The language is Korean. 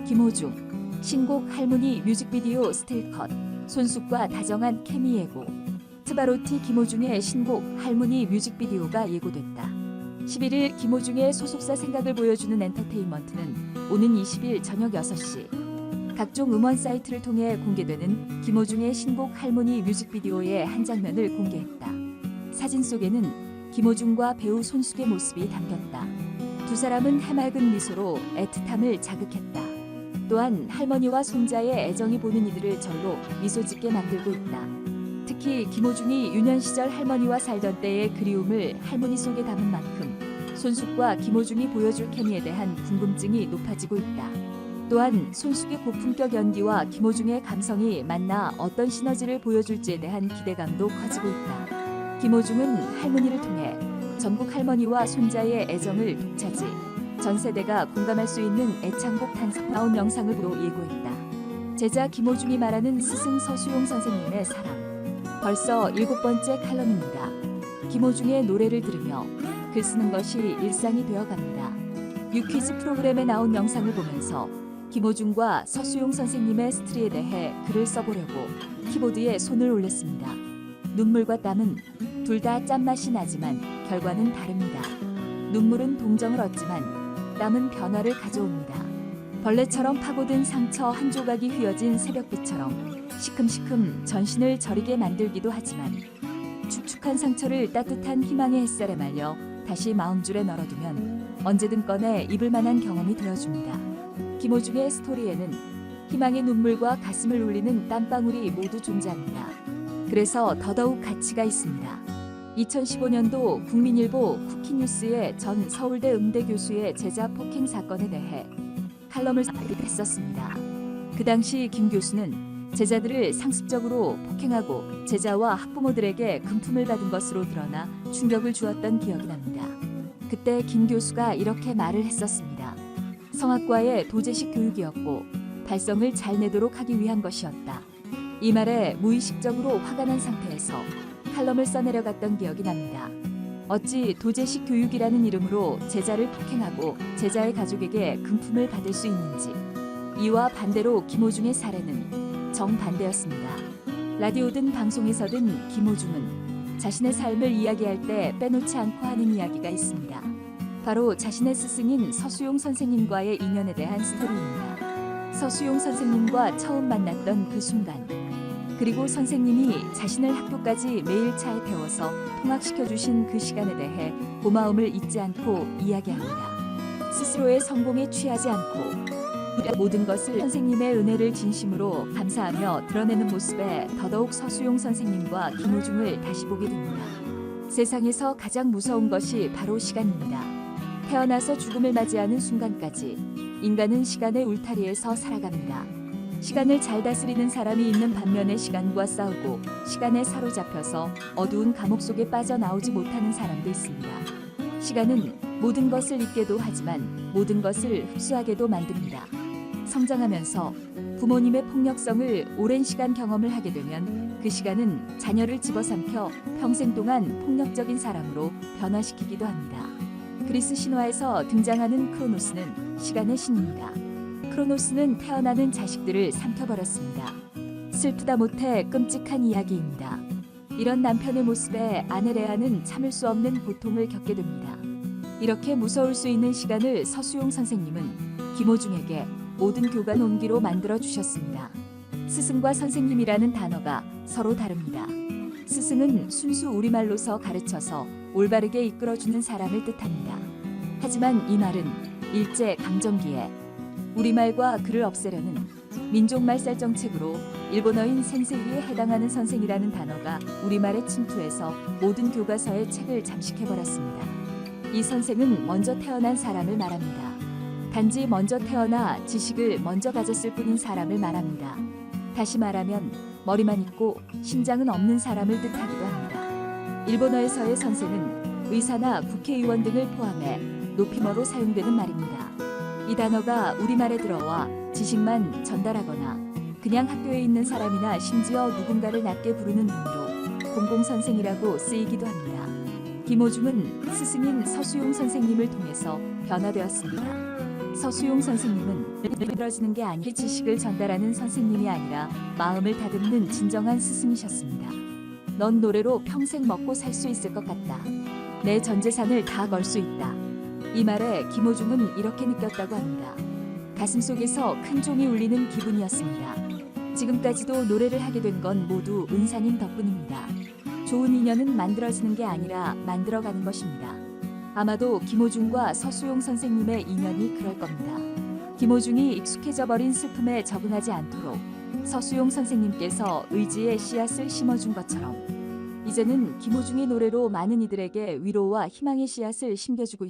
김호중, 신곡 할머니 뮤직비디오 스틸컷, 손숙과 다정한 케미 예고. 트바로티 김호중의 신곡 할머니 뮤직비디오가 예고됐다. 11일 김호중의 소속사 생각을 보여주는 엔터테인먼트는 오는 20일 저녁 6시 각종 음원 사이트를 통해 공개되는 김호중의 신곡 할머니 뮤직비디오의 한 장면을 공개했다. 사진 속에는 김호중과 배우 손숙의 모습이 담겼다. 두 사람은 해맑은 미소로 애틋함을 자극했다. 또한 할머니와 손자의 애정이 보는 이들을 절로 미소 짓게 만들고 있다. 특히 김호중이 유년 시절 할머니와 살던 때의 그리움을 할머니 속에 담은 만큼 손숙과 김호중이 보여줄 케미에 대한 궁금증이 높아지고 있다. 또한 손숙의 고품격 연기와 김호중의 감성이 만나 어떤 시너지를 보여줄지에 대한 기대감도 커지고 있다. 김호중은 할머니를 통해 전국 할머니와 손자의 애정을 독차지, 전 세대가 공감할 수 있는 애창곡 탄생 나온 영상을 보고 예고했다. 제자 김호중이 말하는 스승 서수용 선생님의 사랑. 벌써 7번째 칼럼입니다. 김호중의 노래를 들으며 글 쓰는 것이 일상이 되어갑니다. 유퀴즈 프로그램에 나온 영상을 보면서 김호중과 서수용 선생님의 스토리에 대해 글을 써보려고 키보드에 손을 올렸습니다. 눈물과 땀은 둘 다 짠맛이 나지만 결과는 다릅니다. 눈물은 동정을 얻지만 땀은 변화를 가져옵니다. 벌레처럼 파고든 상처 한 조각이 휘어진 새벽빛처럼 시큼시큼 전신을 저리게 만들기도 하지만 축축한 상처를 따뜻한 희망의 햇살에 말려 다시 마음줄에 널어두면 언제든 꺼내 입을 만한 경험이 되어줍니다. 김호중의 스토리에는 희망의 눈물과 가슴을 울리는 땀방울이 모두 존재합니다. 그래서 더더욱 가치가 있습니다. 2015년도 국민일보 쿠키뉴스의 전 서울대 음대 교수의 제자 폭행 사건에 대해 칼럼을 했었습니다. 그 당시 김 교수는 제자들을 상습적으로 폭행하고 제자와 학부모들에게 금품을 받은 것으로 드러나 충격을 주었던 기억이 납니다. 그때 김 교수가 이렇게 말을 했었습니다. 성악과의 도제식 교육이었고 발성을 잘 내도록 하기 위한 것이었다. 이 말에 무의식적으로 화가 난 상태에서 칼럼을 써내려갔던 기억이 납니다. 어찌 도제식 교육이라는 이름으로 제자를 폭행하고 제자의 가족에게 금품을 받을 수 있는지. 이와 반대로 김호중의 사례는 정반대였습니다. 라디오든 방송에서든 김호중은 자신의 삶을 이야기할 때 빼놓지 않고 하는 이야기가 있습니다. 바로 자신의 스승인 서수용 선생님과의 인연에 대한 스토리입니다. 서수용 선생님과 처음 만났던 그 순간, 그리고 선생님이 자신을 학교까지 매일 차에 태워서 통학시켜주신 그 시간에 대해 고마움을 잊지 않고 이야기합니다. 스스로의 성공에 취하지 않고 모든 것을 선생님의 은혜를 진심으로 감사하며 드러내는 모습에 더더욱 서수용 선생님과 김호중을 다시 보게 됩니다. 세상에서 가장 무서운 것이 바로 시간입니다. 태어나서 죽음을 맞이하는 순간까지 인간은 시간의 울타리에서 살아갑니다. 시간을 잘 다스리는 사람이 있는 반면에 시간과 싸우고 시간에 사로잡혀서 어두운 감옥 속에 빠져나오지 못하는 사람도 있습니다. 시간은 모든 것을 잊게도 하지만 모든 것을 흡수하게도 만듭니다. 성장하면서 부모님의 폭력성을 오랜 시간 경험을 하게 되면 그 시간은 자녀를 집어삼켜 평생 동안 폭력적인 사람으로 변화시키기도 합니다. 그리스 신화에서 등장하는 크로노스는 시간의 신입니다. 크로노스는 태어나는 자식들을 삼켜버렸습니다. 슬프다 못해 끔찍한 이야기입니다. 이런 남편의 모습에 아내 레아는 참을 수 없는 고통을 겪게 됩니다. 이렇게 무서울 수 있는 시간을 서수용 선생님은 김호중에게 모든 교관 온기로 만들어 주셨습니다. 스승과 선생님이라는 단어가 서로 다릅니다. 스승은 순수 우리말로서 가르쳐서 올바르게 이끌어주는 사람을 뜻합니다. 하지만 이 말은 일제 강점기에 우리말과 글을 없애려는 민족말살 정책으로 일본어인 센세이에 해당하는 선생이라는 단어가 우리말에 침투해서 모든 교과서의 책을 잠식해버렸습니다. 이 선생은 먼저 태어난 사람을 말합니다. 단지 먼저 태어나 지식을 먼저 가졌을 뿐인 사람을 말합니다. 다시 말하면 머리만 있고 심장은 없는 사람을 뜻하기도 합니다. 일본어에서의 선생은 의사나 국회의원 등을 포함해 높임어로 사용되는 말입니다. 이 단어가 우리말에 들어와 지식만 전달하거나 그냥 학교에 있는 사람이나 심지어 누군가를 낮게 부르는 의미로 공공선생이라고 쓰이기도 합니다. 김호중은 스승인 서수용 선생님을 통해서 변화되었습니다. 서수용 선생님은 늘어지는 게 아니 지식을 전달하는 선생님이 아니라 마음을 다듬는 진정한 스승이셨습니다. 넌 노래로 평생 먹고 살 수 있을 것 같다. 내 전 재산을 다 걸 수 있다. 이 말에 김호중은 이렇게 느꼈다고 합니다. 가슴속에서 큰 종이 울리는 기분이었습니다. 지금까지도 노래를 하게 된 건 모두 은사님 덕분입니다. 좋은 인연은 만들어지는 게 아니라 만들어가는 것입니다. 아마도 김호중과 서수용 선생님의 인연이 그럴 겁니다. 김호중이 익숙해져 버린 슬픔에 적응하지 않도록 서수용 선생님께서 의지의 씨앗을 심어준 것처럼 이제는 김호중의 노래로 많은 이들에게 위로와 희망의 씨앗을 심겨주고 있습니다.